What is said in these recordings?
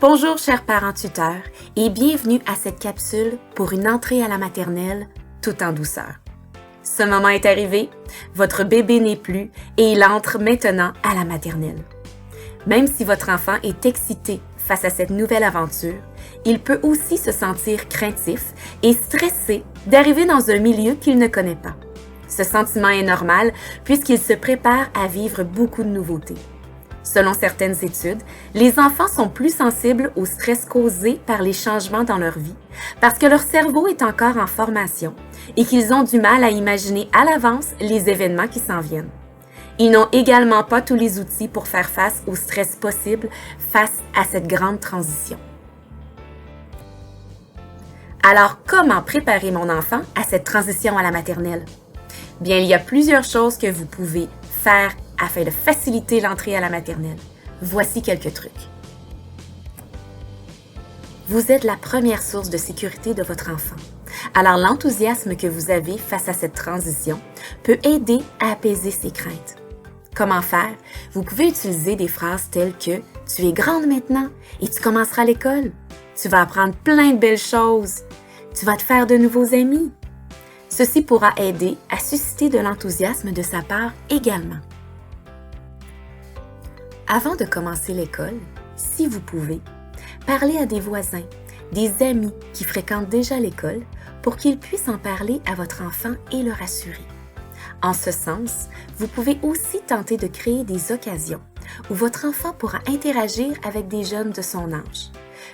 Bonjour chers parents tuteurs et bienvenue à cette capsule pour une entrée à la maternelle tout en douceur. Ce moment est arrivé, votre bébé n'est plus et il entre maintenant à la maternelle. Même si votre enfant est excité face à cette nouvelle aventure, il peut aussi se sentir craintif et stressé d'arriver dans un milieu qu'il ne connaît pas. Ce sentiment est normal puisqu'il se prépare à vivre beaucoup de nouveautés. Selon certaines études, les enfants sont plus sensibles au stress causé par les changements dans leur vie parce que leur cerveau est encore en formation et qu'ils ont du mal à imaginer à l'avance les événements qui s'en viennent. Ils n'ont également pas tous les outils pour faire face au stress possible face à cette grande transition. Alors, comment préparer mon enfant à cette transition à la maternelle? Bien, il y a plusieurs choses que vous pouvez faire afin de faciliter l'entrée à la maternelle. Voici quelques trucs. Vous êtes la première source de sécurité de votre enfant. Alors, l'enthousiasme que vous avez face à cette transition peut aider à apaiser ses craintes. Comment faire? Vous pouvez utiliser des phrases telles que « Tu es grande maintenant et tu commenceras l'école. Tu vas apprendre plein de belles choses. Tu vas te faire de nouveaux amis. » Ceci pourra aider à susciter de l'enthousiasme de sa part également. Avant de commencer l'école, si vous pouvez, parlez à des voisins, des amis qui fréquentent déjà l'école pour qu'ils puissent en parler à votre enfant et le rassurer. En ce sens, vous pouvez aussi tenter de créer des occasions où votre enfant pourra interagir avec des jeunes de son âge,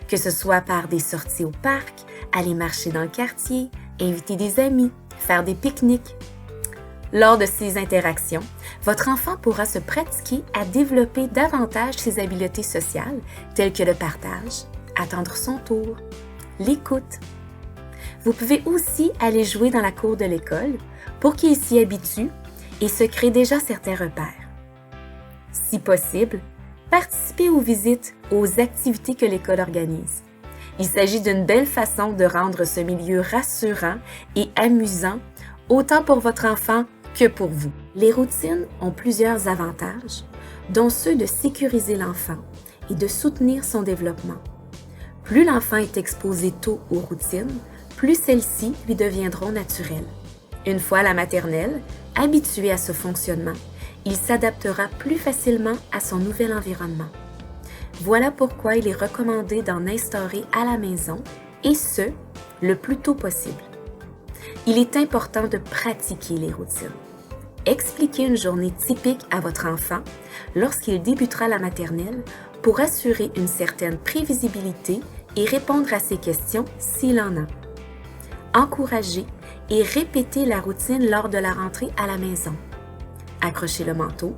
que ce soit par des sorties au parc, aller marcher dans le quartier, inviter des amis, faire des pique-niques. Lors de ces interactions, votre enfant pourra se pratiquer à développer davantage ses habiletés sociales telles que le partage, attendre son tour, l'écoute. Vous pouvez aussi aller jouer dans la cour de l'école pour qu'il s'y habitue et se crée déjà certains repères. Si possible, participez aux visites, aux activités que l'école organise. Il s'agit d'une belle façon de rendre ce milieu rassurant et amusant, autant pour votre enfant que pour vous. Les routines ont plusieurs avantages, dont ceux de sécuriser l'enfant et de soutenir son développement. Plus l'enfant est exposé tôt aux routines, plus celles-ci lui deviendront naturelles. Une fois à la maternelle, habitué à ce fonctionnement, il s'adaptera plus facilement à son nouvel environnement. Voilà pourquoi il est recommandé d'en instaurer à la maison, et ce, le plus tôt possible. Il est important de pratiquer les routines. Expliquez une journée typique à votre enfant lorsqu'il débutera la maternelle pour assurer une certaine prévisibilité et répondre à ses questions s'il en a. Encouragez et répétez la routine lors de la rentrée à la maison. Accrochez le manteau,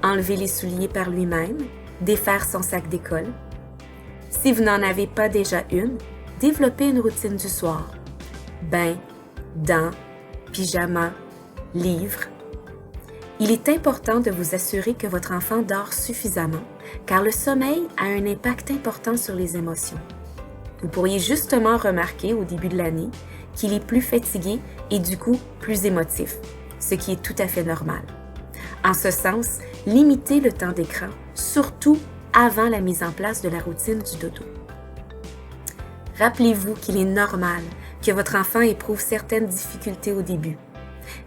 enlevez les souliers par lui-même, défaire son sac d'école. Si vous n'en avez pas déjà une, développez une routine du soir. Bain, dents, pyjama, livre. Il est important de vous assurer que votre enfant dort suffisamment, car le sommeil a un impact important sur les émotions. Vous pourriez justement remarquer au début de l'année qu'il est plus fatigué et du coup plus émotif, ce qui est tout à fait normal. En ce sens, limitez le temps d'écran, surtout avant la mise en place de la routine du dodo. Rappelez-vous qu'il est normal que votre enfant éprouve certaines difficultés au début.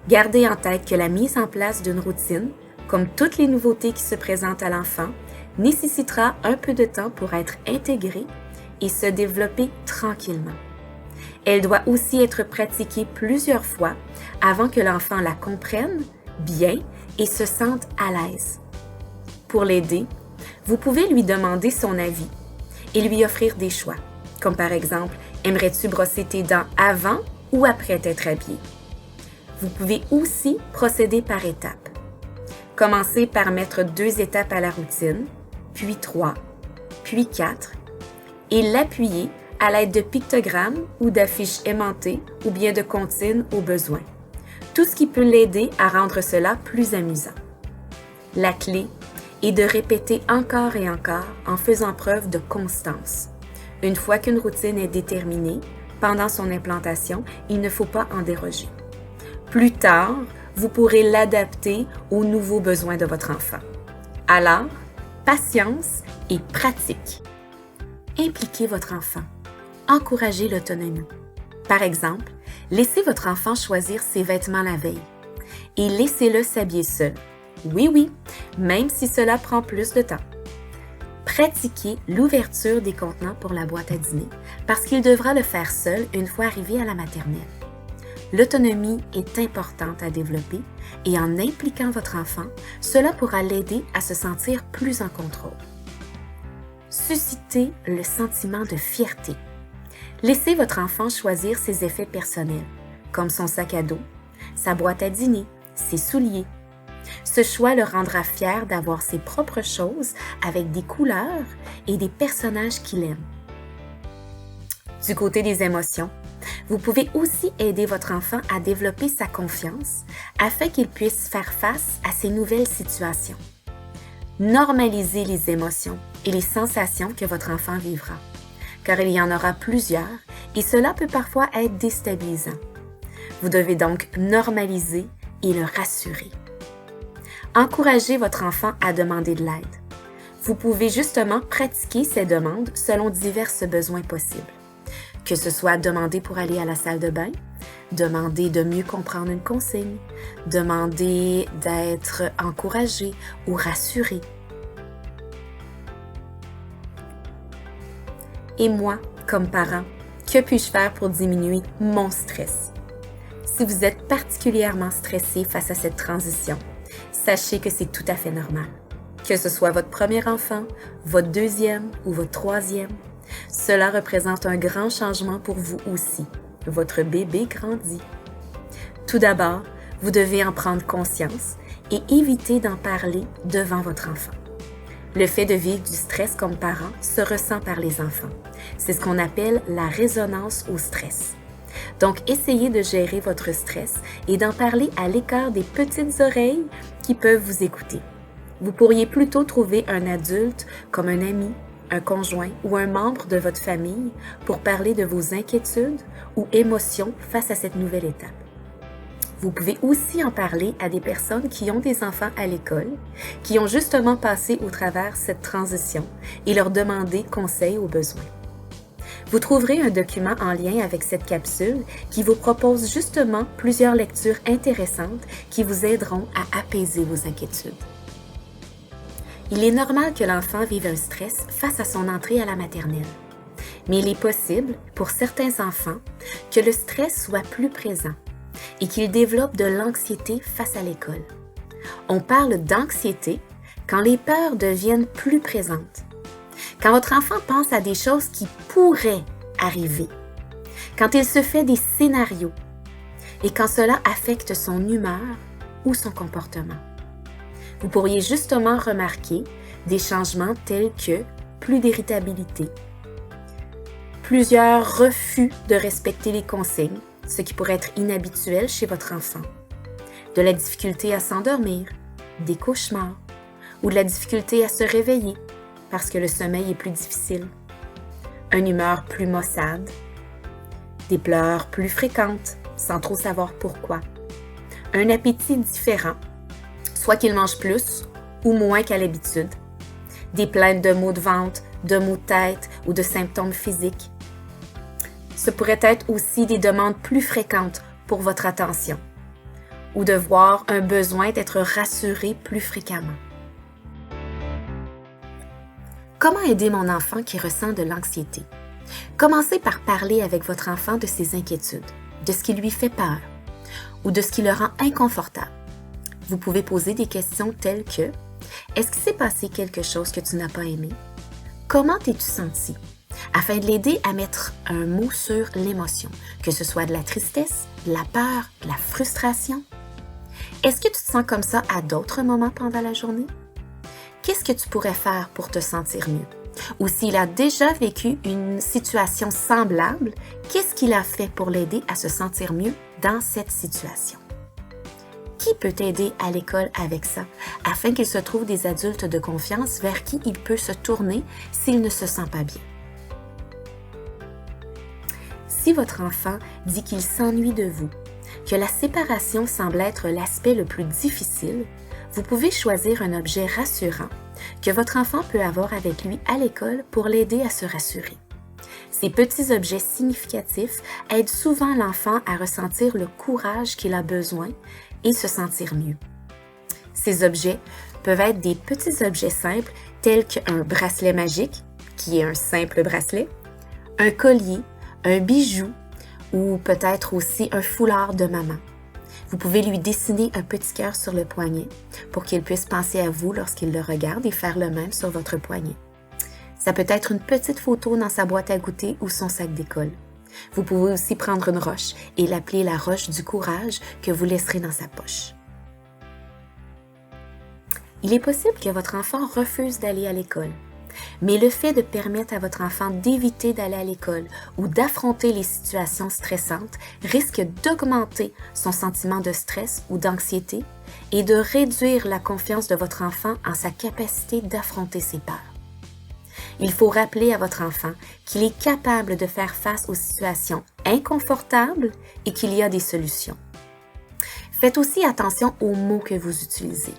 Gardez en tête que la mise en place d'une routine, comme toutes les nouveautés qui se présentent à l'enfant, nécessitera un peu de temps pour être intégrée et se développer tranquillement. Elle doit aussi être pratiquée plusieurs fois avant que l'enfant la comprenne bien et se sente à l'aise. Pour l'aider, vous pouvez lui demander son avis et lui offrir des choix, comme par exemple, aimerais-tu brosser tes dents avant ou après t'être habillé? Vous pouvez aussi procéder par étapes. Commencez par mettre 2 étapes à la routine, puis 3, puis 4, et l'appuyer à l'aide de pictogrammes ou d'affiches aimantées ou bien de comptines au besoin. Tout ce qui peut l'aider à rendre cela plus amusant. La clé est de répéter encore et encore en faisant preuve de constance. Une fois qu'une routine est déterminée, pendant son implantation, il ne faut pas en déroger. Plus tard, vous pourrez l'adapter aux nouveaux besoins de votre enfant. Alors, patience et pratique. Impliquez votre enfant. Encouragez l'autonomie. Par exemple, laissez votre enfant choisir ses vêtements la veille et laissez-le s'habiller seul. Oui, même si cela prend plus de temps. Pratiquez l'ouverture des contenants pour la boîte à dîner parce qu'il devra le faire seul une fois arrivé à la maternelle. L'autonomie est importante à développer et en impliquant votre enfant, cela pourra l'aider à se sentir plus en contrôle. Suscitez le sentiment de fierté. Laissez votre enfant choisir ses effets personnels, comme son sac à dos, sa boîte à dîner, ses souliers. Ce choix le rendra fier d'avoir ses propres choses avec des couleurs et des personnages qu'il aime. Du côté des émotions, vous pouvez aussi aider votre enfant à développer sa confiance afin qu'il puisse faire face à ces nouvelles situations. Normalisez les émotions et les sensations que votre enfant vivra, car il y en aura plusieurs et cela peut parfois être déstabilisant. Vous devez donc normaliser et le rassurer. Encouragez votre enfant à demander de l'aide. Vous pouvez justement pratiquer ces demandes selon divers besoins possibles. Que ce soit demander pour aller à la salle de bain, demander de mieux comprendre une consigne, demander d'être encouragé ou rassuré. Et moi, comme parent, que puis-je faire pour diminuer mon stress? Si vous êtes particulièrement stressé face à cette transition, sachez que c'est tout à fait normal. Que ce soit votre premier enfant, votre deuxième ou votre troisième, cela représente un grand changement pour vous aussi. Votre bébé grandit. Tout d'abord, vous devez en prendre conscience et éviter d'en parler devant votre enfant. Le fait de vivre du stress comme parent se ressent par les enfants. C'est ce qu'on appelle la résonance au stress. Donc, essayez de gérer votre stress et d'en parler à l'écart des petites oreilles qui peuvent vous écouter. Vous pourriez plutôt trouver un adulte comme un ami, un conjoint ou un membre de votre famille pour parler de vos inquiétudes ou émotions face à cette nouvelle étape. Vous pouvez aussi en parler à des personnes qui ont des enfants à l'école, qui ont justement passé au travers cette transition et leur demander conseil au besoin. Vous trouverez un document en lien avec cette capsule qui vous propose justement plusieurs lectures intéressantes qui vous aideront à apaiser vos inquiétudes. Il est normal que l'enfant vive un stress face à son entrée à la maternelle, mais il est possible, pour certains enfants, que le stress soit plus présent et qu'ils développent de l'anxiété face à l'école. On parle d'anxiété quand les peurs deviennent plus présentes. Quand votre enfant pense à des choses qui pourraient arriver, quand il se fait des scénarios et quand cela affecte son humeur ou son comportement. Vous pourriez justement remarquer des changements tels que plus d'irritabilité, plusieurs refus de respecter les consignes, ce qui pourrait être inhabituel chez votre enfant, de la difficulté à s'endormir, des cauchemars ou de la difficulté à se réveiller parce que le sommeil est plus difficile, une humeur plus maussade, des pleurs plus fréquentes sans trop savoir pourquoi, un appétit différent, soit qu'il mange plus ou moins qu'à l'habitude, des plaintes de maux de ventre, de maux de tête ou de symptômes physiques. Ce pourrait être aussi des demandes plus fréquentes pour votre attention ou de voir un besoin d'être rassuré plus fréquemment. Comment aider mon enfant qui ressent de l'anxiété? Commencez par parler avec votre enfant de ses inquiétudes, de ce qui lui fait peur ou de ce qui le rend inconfortable. Vous pouvez poser des questions telles que « Est-ce qu'il s'est passé quelque chose que tu n'as pas aimé? Comment t'es-tu senti? » afin de l'aider à mettre un mot sur l'émotion, que ce soit de la tristesse, de la peur, de la frustration. Est-ce que tu te sens comme ça à d'autres moments pendant la journée? Qu'est-ce que tu pourrais faire pour te sentir mieux? Ou s'il a déjà vécu une situation semblable, qu'est-ce qu'il a fait pour l'aider à se sentir mieux dans cette situation? Qui peut t'aider à l'école avec ça, afin qu'il se trouve des adultes de confiance vers qui il peut se tourner s'il ne se sent pas bien? Si votre enfant dit qu'il s'ennuie de vous, que la séparation semble être l'aspect le plus difficile, vous pouvez choisir un objet rassurant que votre enfant peut avoir avec lui à l'école pour l'aider à se rassurer. Ces petits objets significatifs aident souvent l'enfant à ressentir le courage qu'il a besoin et se sentir mieux. Ces objets peuvent être des petits objets simples tels qu'un bracelet magique, qui est un simple bracelet, un collier, un bijou ou peut-être aussi un foulard de maman. Vous pouvez lui dessiner un petit cœur sur le poignet pour qu'il puisse penser à vous lorsqu'il le regarde et faire le même sur votre poignet. Ça peut être une petite photo dans sa boîte à goûter ou son sac d'école. Vous pouvez aussi prendre une roche et l'appeler la roche du courage que vous laisserez dans sa poche. Il est possible que votre enfant refuse d'aller à l'école, mais le fait de permettre à votre enfant d'éviter d'aller à l'école ou d'affronter les situations stressantes risque d'augmenter son sentiment de stress ou d'anxiété et de réduire la confiance de votre enfant en sa capacité d'affronter ses peurs. Il faut rappeler à votre enfant qu'il est capable de faire face aux situations inconfortables et qu'il y a des solutions. Faites aussi attention aux mots que vous utilisez.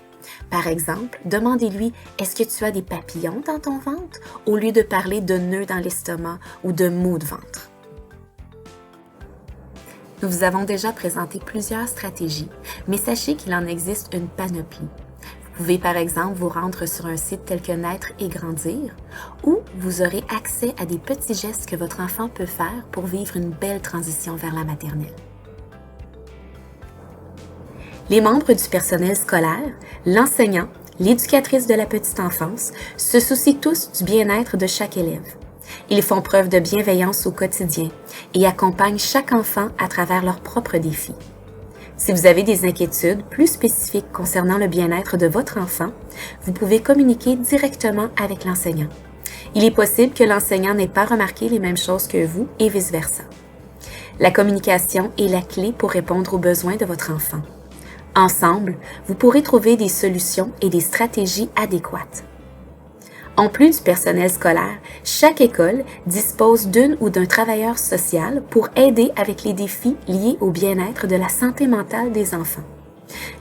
Par exemple, demandez-lui « Est-ce que tu as des papillons dans ton ventre ?» au lieu de parler de nœuds dans l'estomac ou de maux de ventre. Nous vous avons déjà présenté plusieurs stratégies, mais sachez qu'il en existe une panoplie. Vous pouvez par exemple vous rendre sur un site tel que Naître et Grandir, où vous aurez accès à des petits gestes que votre enfant peut faire pour vivre une belle transition vers la maternelle. Les membres du personnel scolaire, l'enseignant, l'éducatrice de la petite enfance se soucient tous du bien-être de chaque élève. Ils font preuve de bienveillance au quotidien et accompagnent chaque enfant à travers leurs propres défis. Si vous avez des inquiétudes plus spécifiques concernant le bien-être de votre enfant, vous pouvez communiquer directement avec l'enseignant. Il est possible que l'enseignant n'ait pas remarqué les mêmes choses que vous et vice-versa. La communication est la clé pour répondre aux besoins de votre enfant. Ensemble, vous pourrez trouver des solutions et des stratégies adéquates. En plus du personnel scolaire, chaque école dispose d'une ou d'un travailleur social pour aider avec les défis liés au bien-être de la santé mentale des enfants.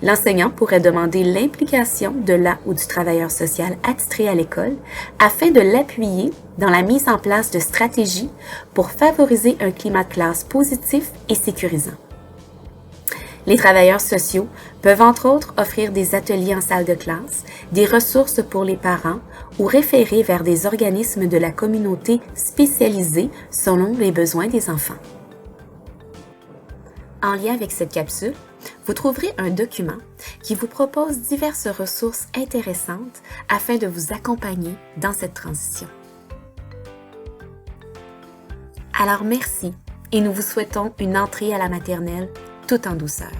L'enseignant pourrait demander l'implication de la ou du travailleur social attitré à l'école afin de l'appuyer dans la mise en place de stratégies pour favoriser un climat de classe positif et sécurisant. Les travailleurs sociaux peuvent entre autres offrir des ateliers en salle de classe, des ressources pour les parents ou référer vers des organismes de la communauté spécialisés selon les besoins des enfants. En lien avec cette capsule, vous trouverez un document qui vous propose diverses ressources intéressantes afin de vous accompagner dans cette transition. Alors merci et nous vous souhaitons une entrée à la maternelle tout en douceur.